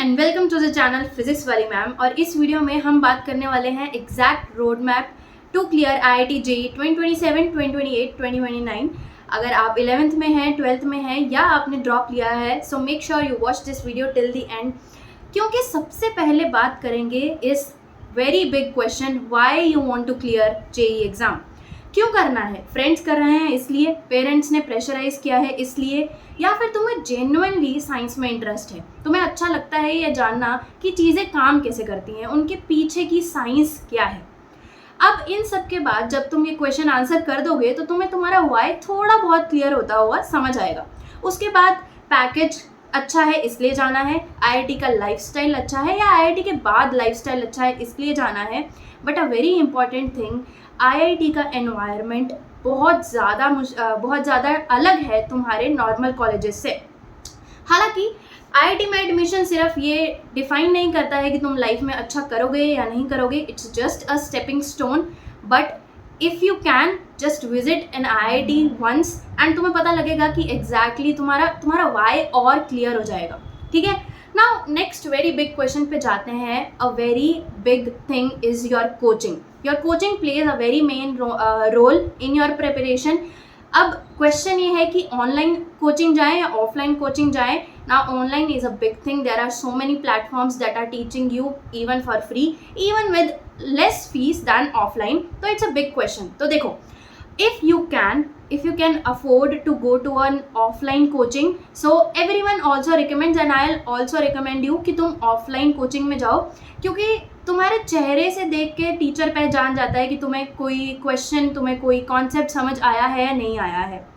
And welcome to the channel physics वाली ma'am. और इस वीडियो में हम बात करने वाले हैं exact road map to clear IIT JEE 2027, 2028, 2029। अगर आप 11th में हैं, 12th में हैं या आपने ड्रॉप लिया है, so make sure you watch this video till the end, क्योंकि सबसे पहले बात करेंगे इस very big question, why you want to clear JEE exam. क्यों करना है? फ्रेंड्स कर रहे हैं इसलिए, पेरेंट्स ने प्रेशराइज किया है इसलिए, या फिर तुम्हें जेन्युइनली साइंस में इंटरेस्ट है, तुम्हें अच्छा लगता है ये जानना कि चीज़ें काम कैसे करती हैं, उनके पीछे की साइंस क्या है। अब इन सब के बाद जब तुम ये क्वेश्चन आंसर कर दोगे तो तुम्हें तुम्हारा वाई थोड़ा बहुत क्लियर होता हुआ समझ आएगा। उसके बाद पैकेज अच्छा है इसलिए जाना है, IIT का लाइफस्टाइल अच्छा है या IIT के बाद लाइफस्टाइल अच्छा है इसलिए जाना है। But a very important thing, IIT का एनवायरनमेंट बहुत ज़्यादा अलग है तुम्हारे नॉर्मल कॉलेजेस से। हालांकि IIT में एडमिशन सिर्फ ये डिफाइन नहीं करता है कि तुम लाइफ में अच्छा करोगे या नहीं करोगे, it's just a stepping stone. But if you can just visit an IIT once and तुम्हें पता लगेगा कि एग्जैक्टली तुम्हारा वाई और क्लियर हो जाएगा। ठीक है, now next very big question पे जाते हैं। A very big thing is your coaching. Your coaching plays a very main role in your preparation. अब क्वेश्चन ये है कि ऑनलाइन कोचिंग जाएं या ऑफलाइन कोचिंग जाएं। Now online is a big thing, there are so many platforms that are teaching you even for free, even with less fees than offline. तो it's a big question. तो देखो, if you can afford to go to an offline coaching, so everyone also recommends and I'll also recommend you कि तुम offline coaching में जाओ, क्योंकि तुम्हारे चेहरे से देख के टीचर पहचान जाता है कि तुम्हें कोई क्वेश्चन, तुम्हें कोई कॉन्सेप्ट समझ आया है या नहीं आया है।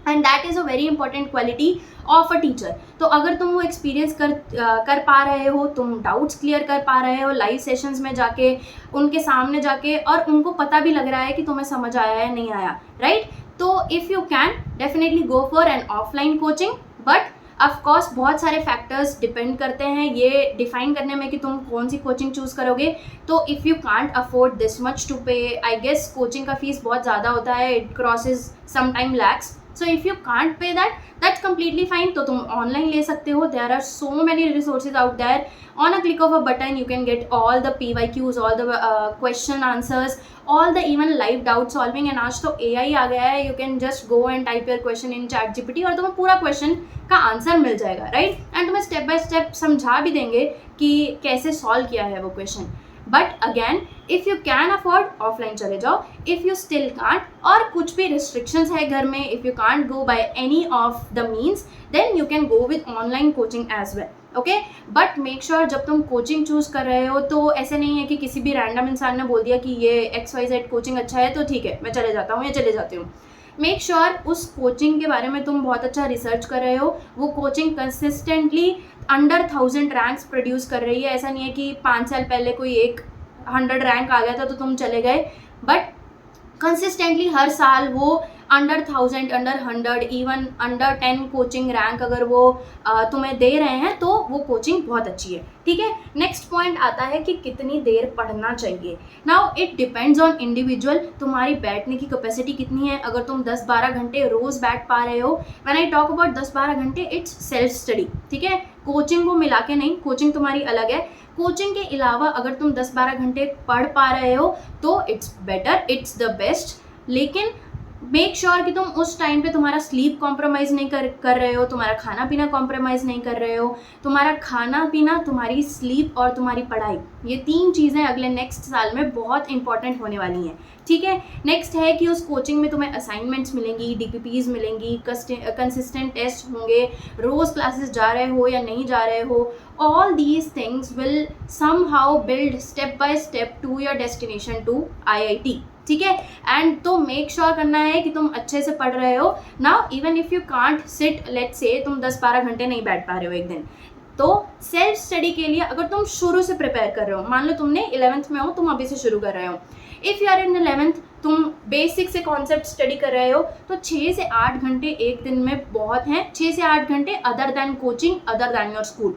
And that is a very important quality of a teacher. तो अगर तुम वो एक्सपीरियंस कर पा रहे हो, तुम डाउट्स क्लियर कर पा रहे हो लाइव सेशंस में जाके, उनके सामने जाके, और उनको पता भी लग रहा है कि तुम्हें समझ आया है नहीं आया, राइट? तो if you can definitely go for an offline coaching. But of course बहुत सारे फैक्टर्स डिपेंड करते हैं ये डिफाइन करने में कि तुम कौन सी कोचिंग चूज़ करोगे। तो if you can't afford this much to pay, I guess coaching का फीस बहुत ज़्यादा होता है, it crosses sometime lakhs. So if you can't pay that, that's completely fine. तो तुम ऑनलाइन ले सकते हो। There are so many resources out there. On a click of a button, you can get all the PYQs, all the question answers, all the even live doubt solving. And आज तो AI आ गया है, you can just go and type your question in ChatGPT और तुम्हें पूरा question का answer मिल जाएगा, right? And तुम्हें स्टेप बाय स्टेप समझा भी देंगे कि कैसे सॉल्व किया है वो question. But again, if you can afford, offline चले जाओ। इफ़ यू स्टिल कांट, और कुछ भी रिस्ट्रिक्शंस है घर में, if you can't go by any of the means, then you can go with online coaching as well. Okay, but make sure जब तुम कोचिंग चूज़ कर रहे हो तो ऐसे नहीं है कि किसी भी रैंडम इंसान ने बोल दिया कि ये XYZ कोचिंग अच्छा है तो ठीक है मैं चले जाता हूँ या चले जाती हूँ। मेक श्योर उस कोचिंग के बारे में तुम बहुत अच्छा रिसर्च कर रहे हो, वो coaching consistently under 1000 ranks produce कर रही है। ऐसा नहीं है कि 5 साल पहले कोई एक 100 रैंक आ गया था तो तुम चले गए, बट कंसिस्टेंटली हर साल वो under 1000, under 100, even under 10 coaching rank अगर वो तुम्हें दे रहे हैं तो वो कोचिंग बहुत अच्छी है। ठीक है, नेक्स्ट पॉइंट आता है कि कितनी देर पढ़ना चाहिए। Now it depends on individual, तुम्हारी बैठने की कैपेसिटी कितनी है। अगर तुम 10-12 घंटे रोज़ बैठ पा रहे हो, व्हेन आई टॉक अबाउट 10-12 घंटे, इट्स सेल्फ स्टडी। ठीक है, कोचिंग को मिला के नहीं, कोचिंग तुम्हारी अलग है। कोचिंग के अलावा अगर तुम 10-12 घंटे पढ़ पा रहे हो तो it's better, it's the best. लेकिन मेक श्योर कि तुम उस टाइम पे तुम्हारा स्लीप कॉम्प्रोमाइज़ नहीं कर रहे हो, तुम्हारा खाना पीना कॉम्प्रोमाइज़ नहीं कर रहे हो। तुम्हारा खाना पीना, तुम्हारी स्लीप और तुम्हारी पढ़ाई, ये 3 चीज़ें अगले नेक्स्ट साल में बहुत इंपॉर्टेंट होने वाली हैं। ठीक है, नेक्स्ट है कि उस कोचिंग में तुम्हें असाइनमेंट्स मिलेंगी, DPPs मिलेंगी, कंसिस्टेंट टेस्ट होंगे, रोज़ क्लासेस जा रहे हो या नहीं जा रहे हो। All these things will somehow build step by step to your destination to IIT। ठीक है, एंड तो मेक श्योर करना है कि तुम अच्छे से पढ़ रहे हो। Now even if you can't sit, let's say तुम 10-12 घंटे नहीं बैठ पा रहे हो एक दिन, तो सेल्फ स्टडी के लिए अगर तुम शुरू से प्रिपेयर कर रहे हो, मान लो तुमने 11th में हो, तुम अभी से शुरू कर रहे हो। If you are in 11th, तुम बेसिक से कॉन्सेप्ट स्टडी कर रहे हो, तो 6 से 8 घंटे एक दिन में बहुत हैं। 6 से 8 घंटे other than coaching, other than your school.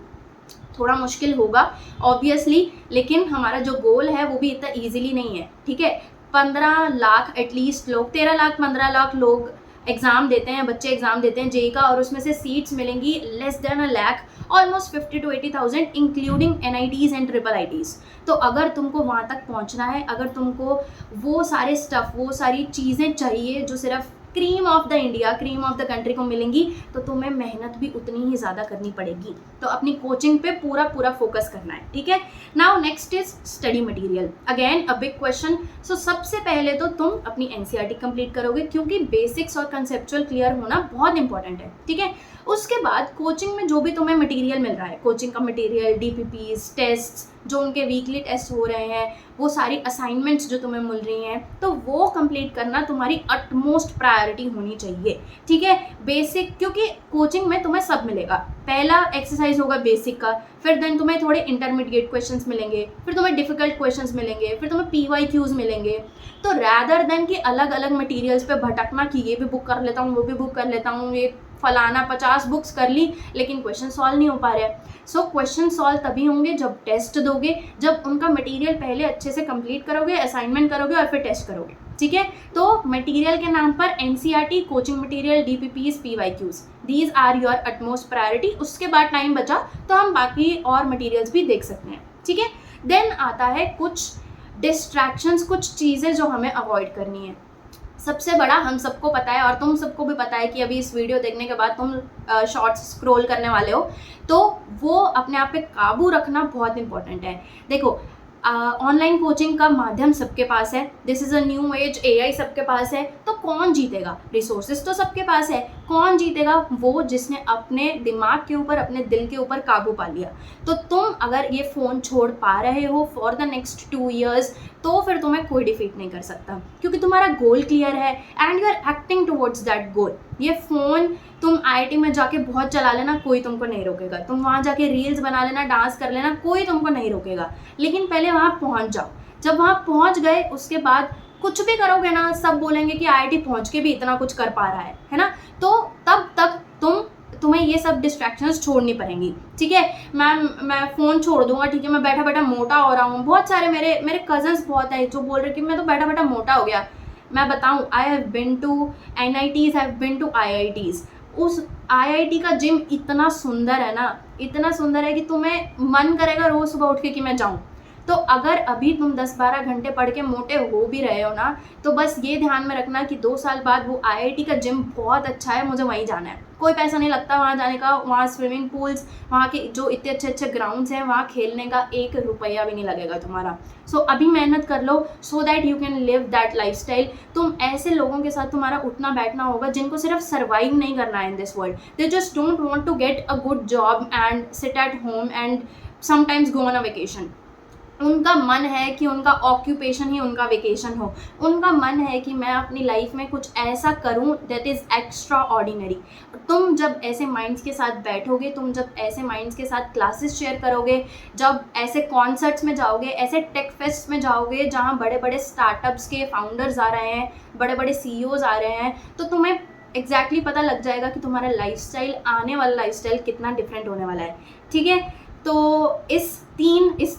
थोड़ा मुश्किल होगा ऑब्वियसली, लेकिन हमारा जो गोल है वो भी इतना ईजिली नहीं है। ठीक है, 15 लाख एटलीस्ट लोग, 13 लाख 15 लाख लोग एग्ज़ाम देते हैं बच्चे, एग्ज़ाम देते हैं जेई का, और उसमें से सीट्स मिलेंगी less than a lakh, almost 50 to 80,000 including NITs and IIITs। तो अगर तुमको वहाँ तक पहुँचना है, अगर तुमको वो सारे स्टफ़, वो सारी चीज़ें चाहिए जो सिर्फ cream of the India, cream of the country को मिलेंगी, तो तुम्हें मेहनत भी उतनी ही ज़्यादा करनी पड़ेगी। तो अपनी कोचिंग पे पूरा पूरा फोकस करना है, ठीक है। Now next is study material, again a big question. So सबसे पहले तो तुम अपनी NCERT कंप्लीट करोगे, क्योंकि बेसिक्स और कंसेप्चुअल क्लियर होना बहुत इंपॉर्टेंट है, ठीक है। उसके बाद कोचिंग में जो भी तुम्हें मटेरियल मिल रहा है, कोचिंग का मटेरियल, DPPs, टेस्ट्स, जो उनके वीकली टेस्ट हो रहे हैं, वो सारी असाइनमेंट्स जो तुम्हें मिल रही हैं, तो वो कंप्लीट करना तुम्हारी अटमोस्ट प्रायोरिटी होनी चाहिए, ठीक है। बेसिक, क्योंकि कोचिंग में तुम्हें सब मिलेगा। पहला एक्सरसाइज होगा बेसिक का, फिर देन तुम्हें थोड़े इंटरमीडिएट क्वेश्चंस मिलेंगे, फिर तुम्हें डिफिकल्ट क्वेश्चंस मिलेंगे, फिर तुम्हें PYQs मिलेंगे। तो रैदर देन कि अलग अलग मटेरियल्स पे भटकना कि ये भी बुक कर लेता हूँ, वो भी बुक कर लेता हूँ, ये फलाना 50 बुक्स कर ली लेकिन क्वेश्चन सॉल्व नहीं हो पा रहे। सो क्वेश्चन सॉल्व तभी होंगे जब टेस्ट दोगे, जब उनका मटेरियल पहले अच्छे से कंप्लीट करोगे, असाइनमेंट करोगे और फिर टेस्ट करोगे, ठीक है। तो मटेरियल के नाम पर NCERT, coaching material, DPPs, PYQs, these are your utmost priority. उसके बाद टाइम बचा तो हम बाकी और मटेरियल्स भी देख सकते हैं, ठीक है। देन आता है कुछ डिस्ट्रैक्शंस, कुछ चीज़ें जो हमें अवॉइड करनी है। सबसे बड़ा हम सबको पता है, और तुम सबको भी पता है कि अभी इस वीडियो देखने के बाद तुम शॉर्ट्स स्क्रॉल करने वाले हो, तो वो अपने आप पे काबू रखना बहुत इंपॉर्टेंट है। देखो, ऑनलाइन कोचिंग का माध्यम सबके पास है, this is a new age, AI सबके पास है, तो कौन जीतेगा? रिसोर्सेज तो सबके पास है, कौन जीतेगा? वो जिसने अपने दिमाग के ऊपर, अपने दिल के ऊपर काबू पा लिया। तो तुम अगर ये फ़ोन छोड़ पा रहे हो फॉर द नेक्स्ट 2 years, तो फिर तुम्हें कोई डिफीट नहीं कर सकता, क्योंकि तुम्हारा गोल क्लियर है and you are acting towards that goal. ये फ़ोन तुम IIT में जाके बहुत चला लेना, कोई तुमको नहीं रोकेगा। तुम वहाँ जाके रील्स बना लेना, डांस कर लेना, कोई तुमको नहीं रोकेगा। लेकिन पहले वहाँ पहुँच जाओ। जब वहाँ पहुँच गए उसके बाद कुछ भी करोगे ना, सब बोलेंगे कि IIT पहुँच के भी इतना कुछ कर पा रहा है ना। तो तब तक तुम्हें ये सब डिस्ट्रैक्शंस छोड़नी पड़ेंगी, ठीक है। मैं फ़ोन छोड़ दूंगा, ठीक है, मैं बैठा बैठा मोटा हो रहा हूँ। बहुत सारे मेरे कज़न्स बहुत हैं जो बोल रहे कि मैं तो बैठा बैठा मोटा हो गया। मैं बताऊँ, I have been to NITs, I have been to IITs। उस IIT का जिम इतना सुंदर है ना, इतना सुंदर है कि तुम्हें मन करेगा रोज़ सुबह उठ के कि मैं जाऊँ। तो अगर अभी तुम 10-12 घंटे पढ़ के मोटे हो भी रहे हो ना, तो बस ये ध्यान में रखना कि 2 साल बाद वो IIT का जिम बहुत अच्छा है, मुझे वहीं जाना है। कोई पैसा नहीं लगता वहाँ जाने का, वहाँ स्विमिंग पूल्स, वहाँ के जो इतने अच्छे अच्छे ग्राउंड्स हैं, वहाँ खेलने का 1 रुपया भी नहीं लगेगा तुम्हारा। सो अभी मेहनत कर लो, so that you can live that lifestyle. तुम ऐसे लोगों के साथ तुम्हारा उठना बैठना होगा जिनको सिर्फ सर्वाइव नहीं करना है in this world, they just don't want to get a good job and sit at home and sometimes go on a vacation. उनका मन है कि उनका ऑक्यूपेशन ही उनका वेकेशन हो। उनका मन है कि मैं अपनी लाइफ में कुछ ऐसा करूं दैट इज़ एक्स्ट्रा ऑर्डिनरी। तुम जब ऐसे माइंड्स के साथ बैठोगे, तुम जब ऐसे माइंड्स के साथ क्लासेस शेयर करोगे, जब ऐसे कॉन्सर्ट्स में जाओगे, ऐसे टेक फेस्ट में जाओगे जहां बड़े बड़े स्टार्टअप्स के फाउंडर्स आ रहे हैं, बड़े बड़े CEOs आ रहे हैं, तो तुम्हें एग्जैक्टली पता लग जाएगा कि तुम्हारा लाइफस्टाइल, आने वाला लाइफस्टाइल कितना डिफरेंट होने वाला है, ठीक है। तो इस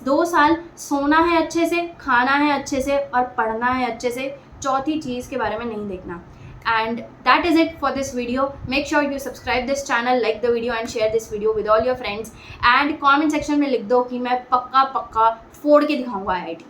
2 साल सोना है अच्छे से, खाना है अच्छे से और पढ़ना है अच्छे से। चौथी चीज़ के बारे में नहीं देखना। And that is it for this video. Make sure you subscribe this channel, like the video and share this video with all your friends. And comment section में लिख दो कि मैं पक्का फोड़ के दिखाऊंगा IIT।